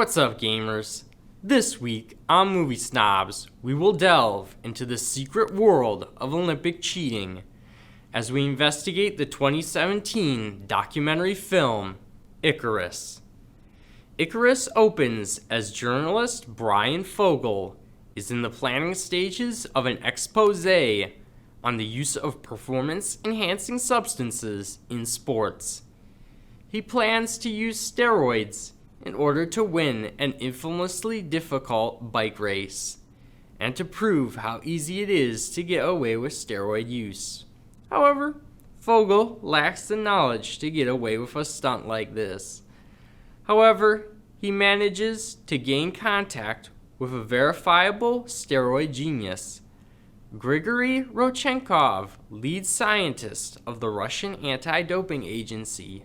What's up, gamers? This week on Movie Snobs, we will delve into the secret world of Olympic cheating as we investigate the 2017 documentary film, Icarus. Icarus opens as journalist Brian Fogel is in the planning stages of an expose on the use of performance-enhancing substances in sports. He plans to use steroids in order to win an infamously difficult bike race, and to prove how easy it is to get away with steroid use. However, Fogel lacks the knowledge to get away with a stunt like this. However, he manages to gain contact with a verifiable steroid genius, Grigory Rodchenkov, lead scientist of the Russian anti-doping agency.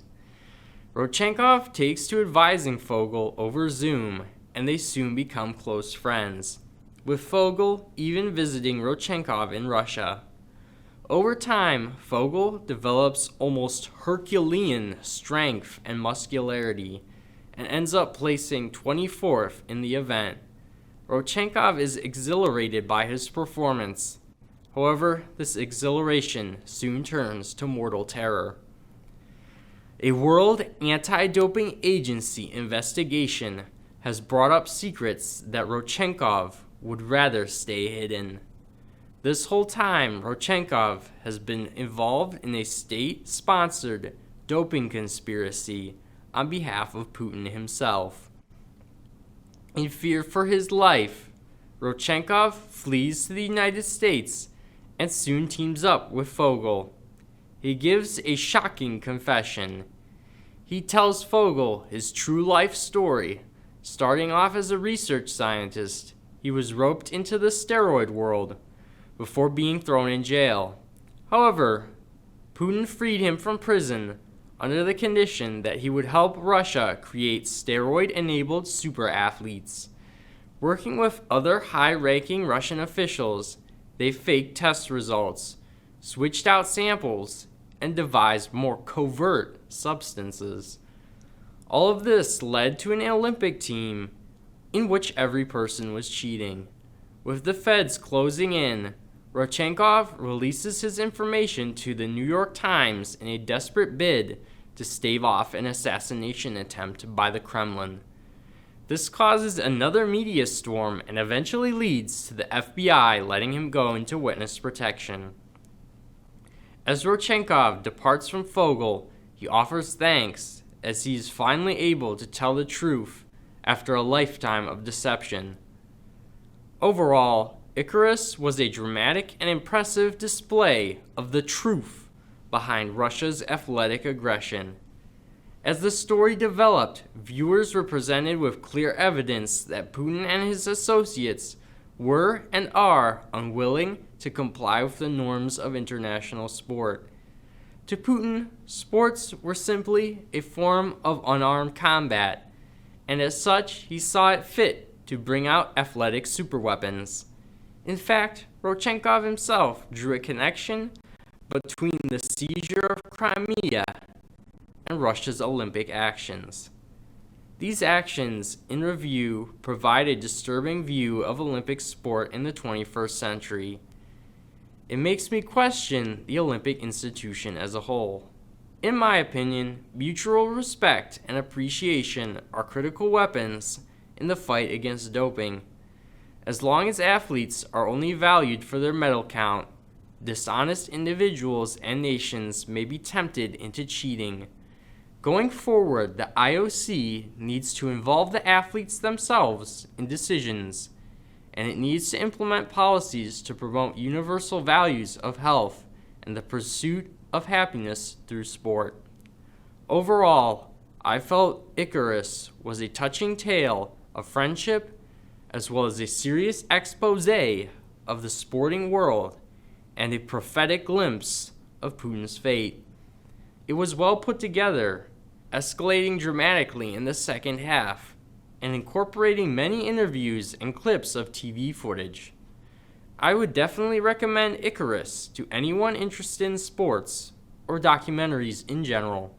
Rodchenkov takes to advising Fogel over Zoom, and they soon become close friends, with Fogel even visiting Rodchenkov in Russia. Over time, Fogel develops almost Herculean strength and muscularity, and ends up placing 24th in the event. Rodchenkov is exhilarated by his performance. However, this exhilaration soon turns to mortal terror. A World Anti-Doping Agency investigation has brought up secrets that Rodchenkov would rather stay hidden. This whole time, Rodchenkov has been involved in a state-sponsored doping conspiracy on behalf of Putin himself. In fear for his life, Rodchenkov flees to the United States and soon teams up with Fogel. He gives a shocking confession. He tells Fogel his true life story. Starting off as a research scientist, he was roped into the steroid world before being thrown in jail. However, Putin freed him from prison under the condition that he would help Russia create steroid-enabled super athletes. Working with other high-ranking Russian officials, they faked test results, switched out samples, and devised more covert substances. All of this led to an Olympic team in which every person was cheating. With the feds closing in, Rodchenkov releases his information to the New York Times in a desperate bid to stave off an assassination attempt by the Kremlin. This causes another media storm and eventually leads to the FBI letting him go into witness protection. As Rodchenkov departs from Fogel, he offers thanks as he is finally able to tell the truth after a lifetime of deception. Overall, Icarus was a dramatic and impressive display of the truth behind Russia's athletic aggression. As the story developed, viewers were presented with clear evidence that Putin and his associates were and are unwilling to comply with the norms of international sport. To Putin, sports were simply a form of unarmed combat, and as such, he saw it fit to bring out athletic superweapons. In fact, Rodchenkov himself drew a connection between the seizure of Crimea and Russia's Olympic actions. These actions, in review, provide a disturbing view of Olympic sport in the 21st century. It makes me question the Olympic institution as a whole. In my opinion, mutual respect and appreciation are critical weapons in the fight against doping. As long as athletes are only valued for their medal count, dishonest individuals and nations may be tempted into cheating. Going forward, the IOC needs to involve the athletes themselves in decisions, and it needs to implement policies to promote universal values of health and the pursuit of happiness through sport. Overall, I felt Icarus was a touching tale of friendship as well as a serious expose of the sporting world and a prophetic glimpse of Putin's fate. It was well put together, escalating dramatically in the second half, and incorporating many interviews and clips of TV footage. I would definitely recommend Icarus to anyone interested in sports or documentaries in general.